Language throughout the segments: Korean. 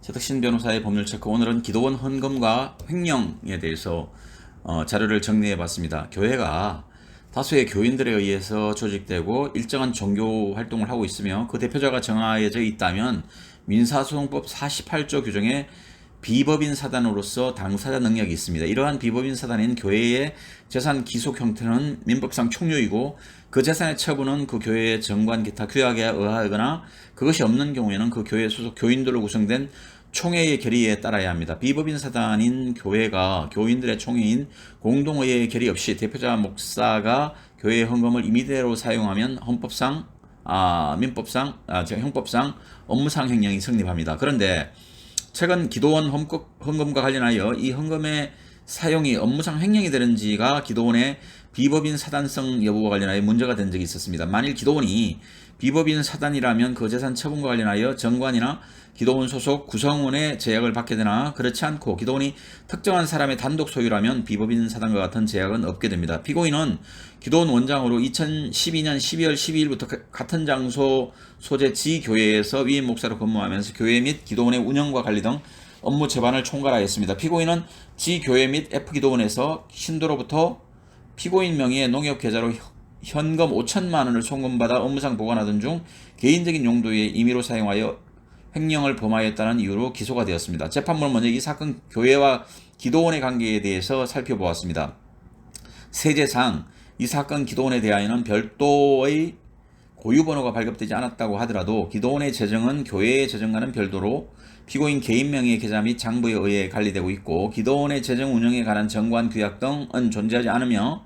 최덕신 변호사의 법률체크. 오늘은 기도원 헌금과 횡령에 대해서 자료를 정리해 봤습니다. 교회가 다수의 교인들에 의해서 조직되고 일정한 종교 활동을 하고 있으며 그 대표자가 정하여져 있다면 민사소송법 48조 규정에 비법인 사단으로서 당사자 능력이 있습니다. 이러한 비법인 사단인 교회의 재산 기속 형태는 민법상 총유이고 그 재산의 처분은 그 교회의 정관 기타 규약에 의하거나 그것이 없는 경우에는 그 교회 소속 교인들로 구성된 총회의 결의에 따라야 합니다. 비법인 사단인 교회가 교인들의 총회인 공동의회의 결의 없이 대표자 목사가 교회의 헌금을 임의대로 사용하면 형법상 업무상 횡령이 성립합니다. 그런데 최근 기도원 헌금과 관련하여 이 헌금의 사용이 업무상 횡령이 되는지가 기도원의 비법인 사단성 여부와 관련하여 문제가 된 적이 있었습니다. 만일 기도원이 비법인 사단이라면 그 재산 처분과 관련하여 정관이나 기도원 소속 구성원의 제약을 받게 되나 그렇지 않고 기도원이 특정한 사람의 단독 소유라면 비법인 사단과 같은 제약은 없게 됩니다. 피고인은 기도원 원장으로 2012년 12월 12일부터 같은 장소 소재 지교회에서 위임 목사로 근무하면서 교회 및 기도원의 운영과 관리 등 업무 제반을 총괄하였습니다. 피고인은 지교회 및 F기도원에서 신도로부터 피고인 명의의 농협 계좌로 현금 5천만 원을 송금받아 업무상 보관하던 중 개인적인 용도에 임의로 사용하여 횡령을 범하였다는 이유로 기소가 되었습니다. 재판부는 먼저 이 사건 교회와 기도원의 관계에 대해서 살펴보았습니다. 세제상 이 사건 기도원에 대하여는 별도의 고유번호가 발급되지 않았다고 하더라도 기도원의 재정은 교회의 재정과는 별도로 피고인 개인 명의의 계좌 및 장부에 의해 관리되고 있고 기도원의 재정 운영에 관한 정관 규약 등은 존재하지 않으며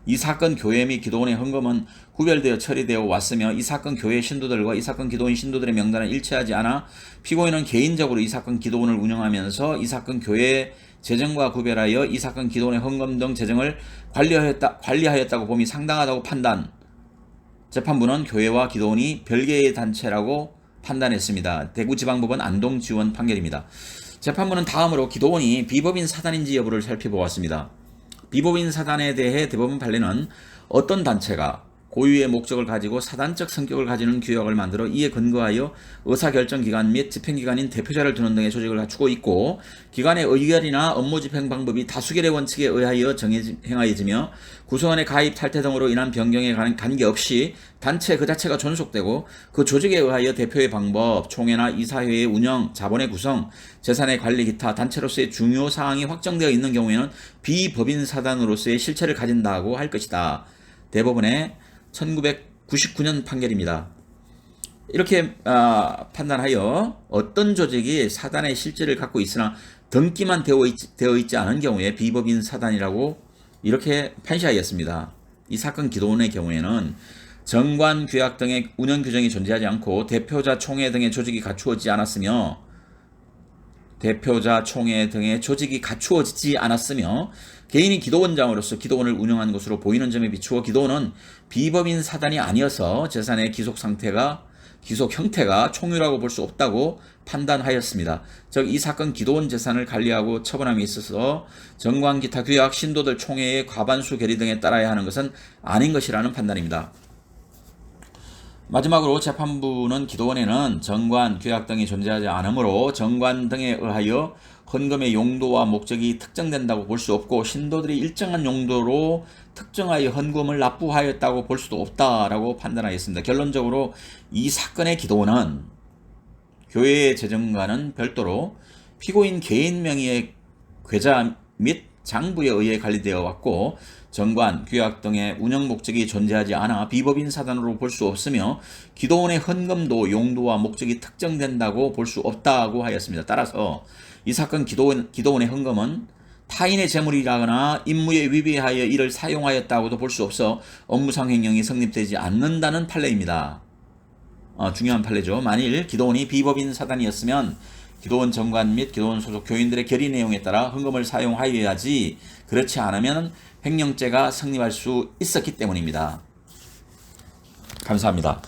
이 사건 교회 및 기도원의 헌금은 구별되어 처리되어 왔으며 이 사건 교회 신도들과 이 사건 기도원 신도들의 명단은 일치하지 않아 피고인은 개인적으로 이 사건 기도원을 운영하면서 이 사건 교회 재정과 구별하여 이 사건 기도원의 헌금 등 재정을 관리하였다고 봄이 상당하다고 판단. 재판부는 교회와 기도원이 별개의 단체라고 판단했습니다. 대구지방법원 안동지원 판결입니다. 재판부는 다음으로 기도원이 비법인 사단인지 여부를 살펴보았습니다. 비법인 사단에 대해 대법원 판례는 어떤 단체가 고유의 목적을 가지고 사단적 성격을 가지는 규약을 만들어 이에 근거하여 의사결정기관 및 집행기관인 대표자를 두는 등의 조직을 갖추고 있고 기관의 의결이나 업무 집행 방법이 다수결의 원칙에 의하여 행하여지며 구성원의 가입 탈퇴 등으로 인한 변경에 관계없이 단체 그 자체가 존속되고 그 조직에 의하여 대표의 방법, 총회나 이사회의 운영, 자본의 구성, 재산의 관리 기타 단체로서의 중요 사항이 확정되어 있는 경우에는 비법인 사단으로서의 실체를 가진다고 할 것이다. 대법원의 1999년 판결입니다. 이렇게 판단하여 어떤 조직이 사단의 실질을 갖고 있으나 등기만 되어 있지 않은 경우에 비법인 사단이라고 이렇게 판시하였습니다. 이 사건 기도원의 경우에는 정관, 규약 등의 운영 규정이 존재하지 않고 대표자, 총회 등의 조직이 갖추어지지 않았으며 개인이 기도원장으로서 기도원을 운영한 것으로 보이는 점에 비추어 기도원은 비법인 사단이 아니어서 재산의 기속 형태가 총유라고 볼 수 없다고 판단하였습니다. 즉 이 사건 기도원 재산을 관리하고 처분함에 있어서 정관 기타 규약 신도들 총회의 과반수 결의 등에 따라야 하는 것은 아닌 것이라는 판단입니다. 마지막으로 재판부는 기도원에는 정관, 규약 등이 존재하지 않으므로 정관 등에 의하여 헌금의 용도와 목적이 특정된다고 볼 수 없고 신도들이 일정한 용도로 특정하여 헌금을 납부하였다고 볼 수도 없다라고 판단하였습니다. 결론적으로 이 사건의 기도원은 교회의 재정과는 별도로 피고인 개인 명의의 계좌 및 장부에 의해 관리되어 왔고 정관, 규약 등의 운영 목적이 존재하지 않아 비법인 사단으로 볼 수 없으며 기도원의 헌금도 용도와 목적이 특정된다고 볼 수 없다고 하였습니다. 따라서 이 사건 기도원의 헌금은 타인의 재물이라거나 임무에 위배하여 이를 사용하였다고도 볼 수 없어 업무상 횡령이 성립되지 않는다는 판례입니다. 중요한 판례죠. 만일 기도원이 비법인 사단이었으면 기도원 정관 및 기도원 소속 교인들의 결의 내용에 따라 헌금을 사용하여야지 그렇지 않으면 횡령죄가 성립할 수 있었기 때문입니다. 감사합니다.